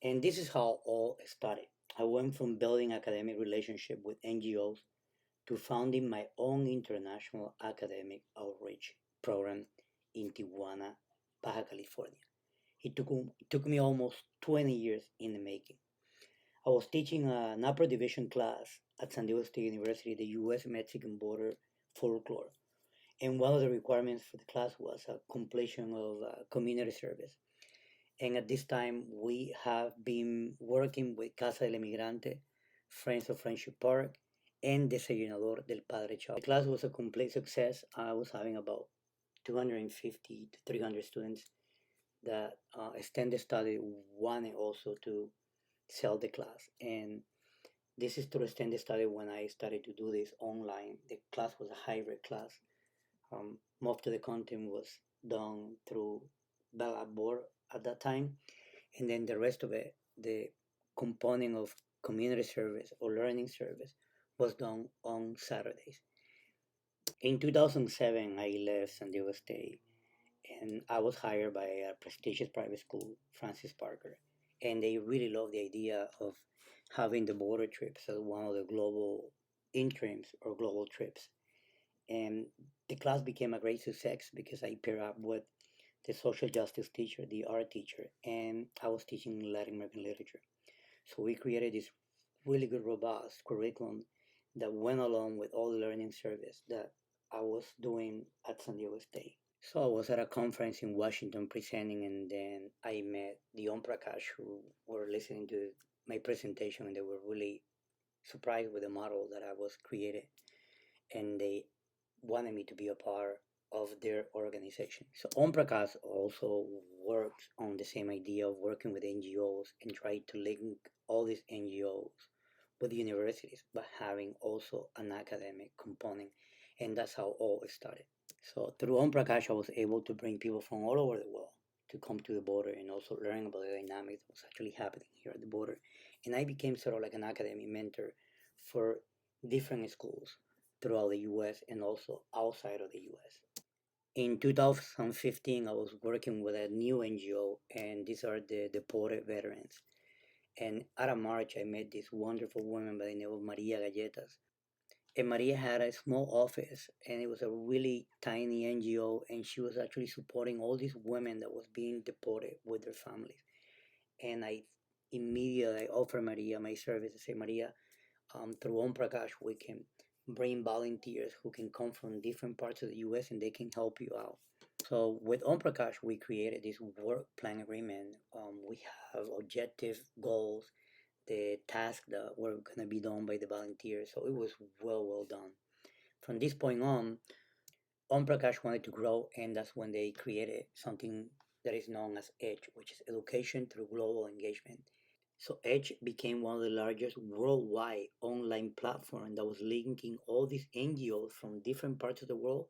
And this is how all started. I went from building academic relationship with NGOs to founding my own international academic outreach program in Tijuana, Baja California. It took me almost 20 years in the making. I was teaching an upper division class at San Diego State University, the US Mexican border folklore. And one of the requirements for the class was a completion of community service. And at this time, we have been working with Casa del Emigrante, Friends of Friendship Park, and Desayunador del Padre Chao. The class was a complete success. I was having about 250 to 300 students that extended study wanted also to sell the class. And this is through extended study when I started to do this online. The class was a hybrid class. Most of the content was done through Blackboard at that time, and then the rest of it, the component of community service or learning service, was done on Saturdays. In 2007, I left San Diego State and I was hired by a prestigious private school, Francis Parker. And they really loved the idea of having the border trips as one of the global interims or global trips. And the class became a great success because I paired up with the social justice teacher, the art teacher, and I was teaching Latin American literature. So we created this really good, robust curriculum that went along with all the learning service that I was doing at San Diego State. So I was at a conference in Washington presenting, and then I met the Om Prakash who were listening to my presentation, and they were really surprised with the model that I was created, and they wanted me to be a part of their organization. So Om Prakash also works on the same idea of working with NGOs and try to link all these NGOs with universities, but having also an academic component. And that's how all started. So through Om Prakash, I was able to bring people from all over the world to come to the border and also learn about the dynamics that was actually happening here at the border. And I became sort of like an academic mentor for different schools throughout the US and also outside of the US. In 2015, I was working with a new NGO, and these are the deported veterans. And out of March, I met this wonderful woman by the name of Maria Galletas. And Maria had a small office, and it was a really tiny NGO, and she was actually supporting all these women that was being deported with their families. And I immediately offered Maria my service. I say, Maria, through Om Prakash, we can bring volunteers who can come from different parts of the US and they can help you out. So with Om Prakash, we created this work plan agreement. We have objective goals, the tasks that were going to be done by the volunteers. So it was well done. From this point on, Om Prakash wanted to grow, and that's when they created something that is known as EDGE, which is Education Through Global Engagement. So Edge became one of the largest worldwide online platform that was linking all these NGOs from different parts of the world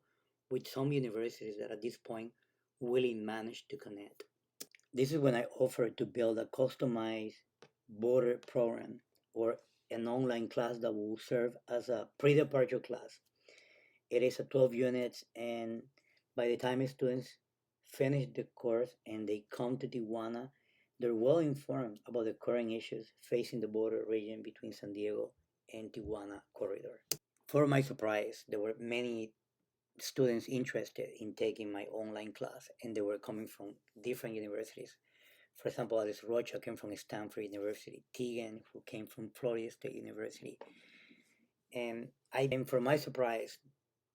with some universities that at this point really managed to connect. This is when I offered to build a customized border program or an online class that will serve as a pre-departure class. It is a 12 units, and by the time students finish the course and they come to Tijuana, they're well informed about the current issues facing the border region between San Diego and Tijuana corridor. For my surprise, there were many students interested in taking my online class, and they were coming from different universities. For example, Alice Rocha came from Stanford University, Tegan, who came from Florida State University. And for my surprise,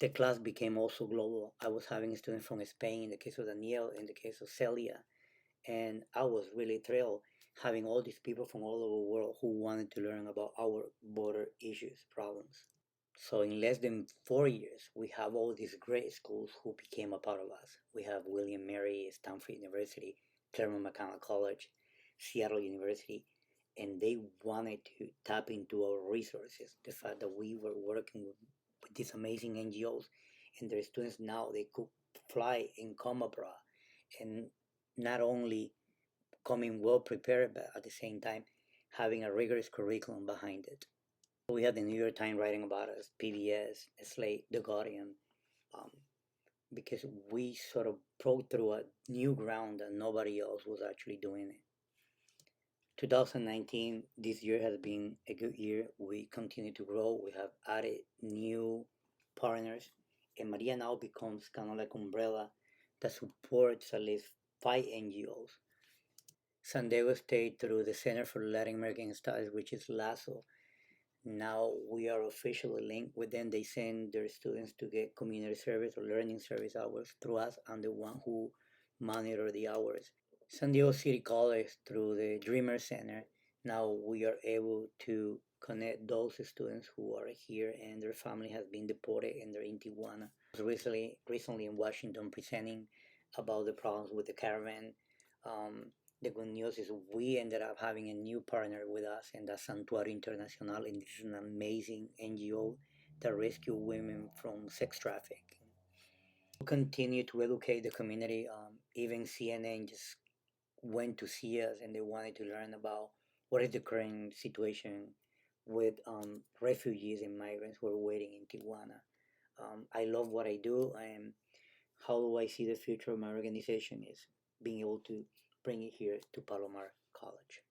the class became also global. I was having students from Spain, in the case of Daniel, in the case of Celia, and I was really thrilled having all these people from all over the world who wanted to learn about our border issues, problems. So in less than 4 years, we have all these great schools who became a part of us. We have William Mary, Stanford University, Claremont McConnell College, Seattle University, and they wanted to tap into our resources. The fact that we were working with these amazing NGOs and their students now, they could fly and come abroad and not only coming well prepared, but at the same time having a rigorous curriculum behind it. We had the New York Times writing about us, PBS, Slate, The Guardian, um, because we sort of broke through a new ground that nobody else was actually doing it. 2019, this year has been a good year. We continue to grow. We have added new partners, and Maria now becomes kind of like umbrella that supports at least 5 NGOs. San Diego State through the Center for Latin American Studies, which is LASO. Now we are officially linked with them. They send their students to get community service or learning service hours through us. I'm the one who monitor the hours. San Diego City College through the Dreamer Center. Now we are able to connect those students who are here and their family has been deported and they're in Tijuana. I was recently in Washington presenting about the problems with the caravan. Um, the good news is we ended up having a new partner with us, and that's Santuario Internacional, and this is an amazing NGO that rescue women from sex trafficking. We continue to educate the community. Even CNN just went to see us and they wanted to learn about what is the current situation with refugees and migrants who are waiting in Tijuana. I love what I do, and how do I see the future of my organization is being able to bring it here to Palomar College.